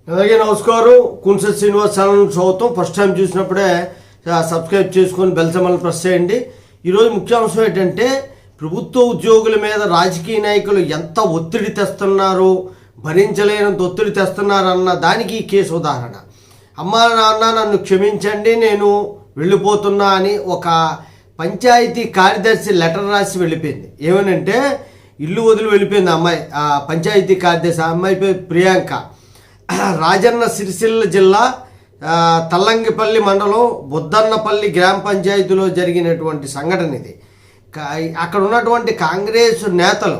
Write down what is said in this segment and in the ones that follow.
అలాగే నమస్కారం. కున్సెట్ శ్రీనివాస్ ఛానల్ స్వాగతం. ఫస్ట్ టైం చూసినప్పుడే సబ్స్క్రైబ్ చేసుకొని బెల్ సింబల్ ప్రెస్ చేయండి. ఈరోజు ముఖ్యాంశం ఏంటంటే ప్రభుత్వ ఉద్యోగుల మీద రాజకీయ నాయకులు ఎంత ఒత్తిడి తెస్తున్నారు, భరించలేనంత ఒత్తిడి తెస్తున్నారన్న దానికి ఈ కేసు ఉదాహరణ. అమ్మా నాన్న నన్ను క్షమించండి, నేను వెళ్ళిపోతున్నా అని ఒక పంచాయతీ కార్యదర్శి లెటర్ రాసి వెళ్ళిపోయింది. ఏమనంటే ఇల్లు వదిలి వెళ్ళిపోయింది అమ్మాయి. ఆ పంచాయతీ కార్యదర్శి ఆ అమ్మాయి పేరు ప్రియాంక. రాజన్న సిరిసిల్ల జిల్లా తల్లంగిపల్లి మండలం బుద్దన్నపల్లి గ్రామ పంచాయతీలో జరిగినటువంటి సంఘటన ఇది. అక్కడ ఉన్నటువంటి కాంగ్రెస్ నేతలు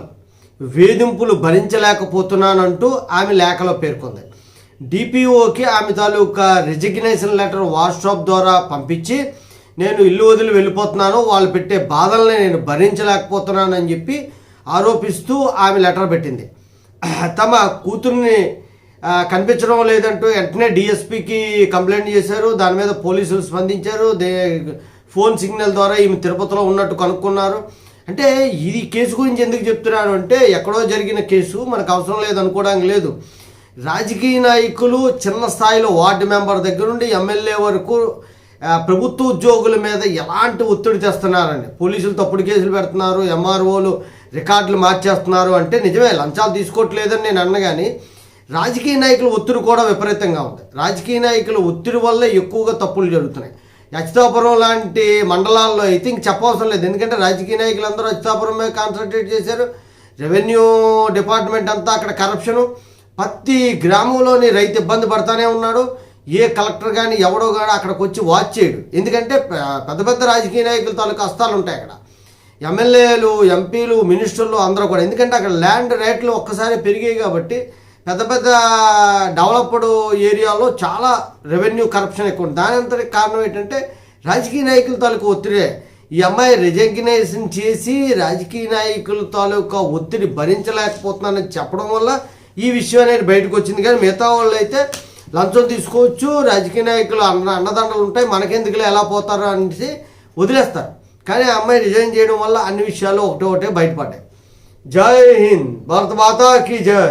వేధింపులు భరించలేకపోతున్నానంటూ ఆమె లేఖలో పేర్కొంది. డిపిఓకి ఆమె తాలూకా రిజిగ్నేషన్ లెటర్ వాట్సాప్ ద్వారా పంపించి నేను ఇల్లు వదిలి వెళ్ళిపోతున్నాను, వాళ్ళు పెట్టే బాధల్ని నేను భరించలేకపోతున్నానని చెప్పి ఆరోపిస్తూ ఆమె లెటర్ పెట్టింది. తమ కూతుర్ని కనిపించడం లేదంటూ వెంటనే డిఎస్పీకి కంప్లైంట్ చేశారు. దాని మీద పోలీసులు స్పందించారు. ఫోన్ సిగ్నల్ ద్వారా ఈమె తిరుపతిలో ఉన్నట్టు కనుక్కున్నారు. అంటే ఈ కేసు గురించి ఎందుకు చెప్తున్నాను అంటే ఎక్కడో జరిగిన కేసు, మనకు అవసరం లేదు అనుకోవడానికి లేదు. రాజకీయ నాయకులు చిన్న స్థాయిలో వార్డు మెంబర్ దగ్గర నుండి ఎమ్మెల్యే వరకు ప్రభుత్వ ఉద్యోగుల మీద ఎలాంటి ఒత్తిడి తెస్తున్నారండి. పోలీసులు తప్పుడు కేసులు పెడుతున్నారు, ఎంఆర్ఓలు రికార్డులు మార్చేస్తున్నారు. అంటే నిజమే, లంచాలు తీసుకోవట్లేదని నేను అన్నగాని రాజకీయ నాయకుల ఒత్తిడి కూడా విపరీతంగా ఉంది. రాజకీయ నాయకుల ఒత్తిడి వల్ల ఎక్కువగా తప్పులు జరుగుతున్నాయి. అచ్యుతాపురం లాంటి మండలాల్లో అయితే ఇంక చెప్పవసరం లేదు, ఎందుకంటే రాజకీయ నాయకులందరూ అచ్యుతాపురం మీద కాన్సన్ట్రేట్ చేశారు. రెవెన్యూ డిపార్ట్మెంట్ అంతా అక్కడ కరప్షను. ప్రతి గ్రామంలోని రైతు ఇబ్బంది పడతానే ఉన్నాడు. ఏ కలెక్టర్ కానీ ఎవడో కానీ అక్కడికి వచ్చి వాచ్ చేయడు, ఎందుకంటే పెద్ద పెద్ద రాజకీయ నాయకుల తాలూకు హస్తాలు ఉంటాయి అక్కడ. ఎమ్మెల్యేలు, ఎంపీలు, మినిస్టర్లు అందరూ కూడా, ఎందుకంటే అక్కడ ల్యాండ్ రేట్లు ఒక్కసారి పెరిగాయి కాబట్టి పెద్ద పెద్ద డెవలప్డ్ ఏరియాలో చాలా రెవెన్యూ కరప్షన్ ఎక్కువ. దాని అంతటికి కారణం ఏంటంటే రాజకీయ నాయకుల తాలూకు ఒత్తిడే. ఈ అమ్మాయి రిజిగ్నేషన్ చేసి రాజకీయ నాయకుల తాలూకా ఒత్తిడి భరించలేకపోతున్నానని చెప్పడం వల్ల ఈ విషయం అనేది బయటకు వచ్చింది. కానీ మిగతా వాళ్ళు అయితే లంచం తీసుకోవచ్చు, రాజకీయ నాయకులు అన్నదండలు ఉంటాయి, మనకెందుకులే ఎలా పోతారో అనేసి వదిలేస్తారు. కానీ ఆ అమ్మాయి రిజైన్ చేయడం వల్ల అన్ని విషయాలు ఒకటే బయటపడ్డాయి. జై హింద్, భారత మాతా కీ జై.